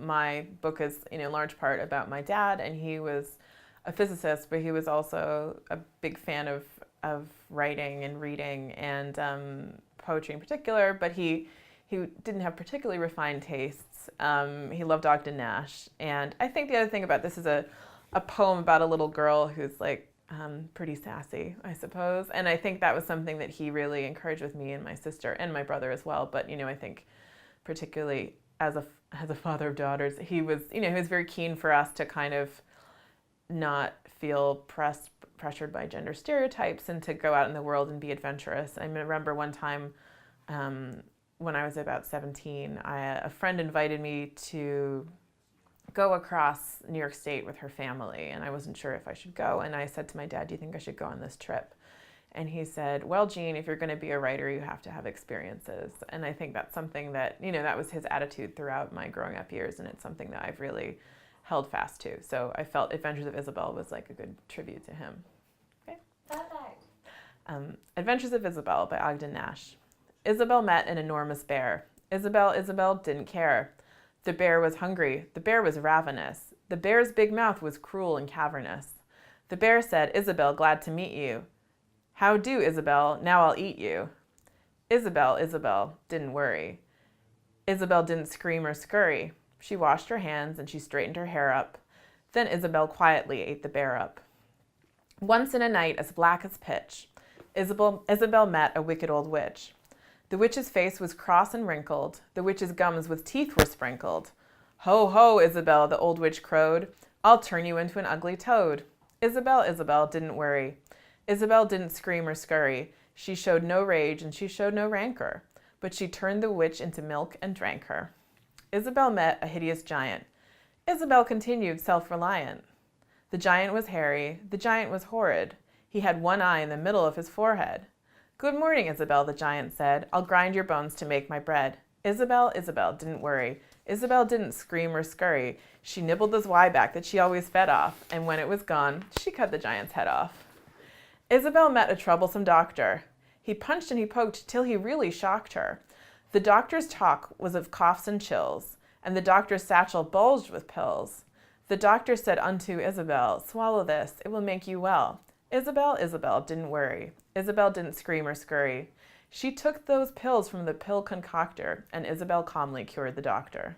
my book is, in large part about my dad, and he was a physicist, but he was also a big fan of writing and reading and poetry in particular, but he didn't have particularly refined tastes. He loved Ogden Nash. And I think the other thing about this is a poem about a little girl who's like pretty sassy, I suppose. And I think that was something that he really encouraged with me and my sister and my brother as well. But, I think particularly as a father of daughters, he was very keen for us to kind of not feel pressured by gender stereotypes and to go out in the world and be adventurous. I remember one time when I was about 17, a friend invited me to go across New York State with her family, and I wasn't sure if I should go. And I said to my dad, "Do you think I should go on this trip?" And he said, "Well, Jean, if you're going to be a writer, you have to have experiences." And I think that's something that, that was his attitude throughout my growing up years, and it's something that I've really held fast to. So I felt Adventures of Isabel was like a good tribute to him. Okay. Perfect. Adventures of Isabel by Ogden Nash. Isabel met an enormous bear. Isabel didn't care. The bear was hungry. The bear was ravenous. The bear's big mouth was cruel and cavernous. The bear said, "Isabel, glad to meet you." "How do, Isabel? Now I'll eat you." Isabel didn't worry. Isabel didn't scream or scurry. She washed her hands and she straightened her hair up. Then Isabel quietly ate the bear up. Once in a night as black as pitch, Isabel met a wicked old witch. The witch's face was cross and wrinkled. The witch's gums with teeth were sprinkled. "Ho, ho, Isabel," the old witch crowed. "I'll turn you into an ugly toad." Isabel didn't worry. Isabel didn't scream or scurry. She showed no rage and she showed no rancor, but she turned the witch into milk and drank her. Isabel met a hideous giant. Isabel continued self-reliant. The giant was hairy. The giant was horrid. He had one eye in the middle of his forehead. "Good morning, Isabel," the giant said. "I'll grind your bones to make my bread." Isabel didn't worry. Isabel didn't scream or scurry. She nibbled the zwieback that she always fed off, and when it was gone, she cut the giant's head off. Isabel met a troublesome doctor. He punched and he poked till he really shocked her. The doctor's talk was of coughs and chills, and the doctor's satchel bulged with pills. The doctor said unto Isabel, "Swallow this, it will make you well." Isabel didn't worry. Isabel didn't scream or scurry. She took those pills from the pill concoctor, and Isabel calmly cured the doctor.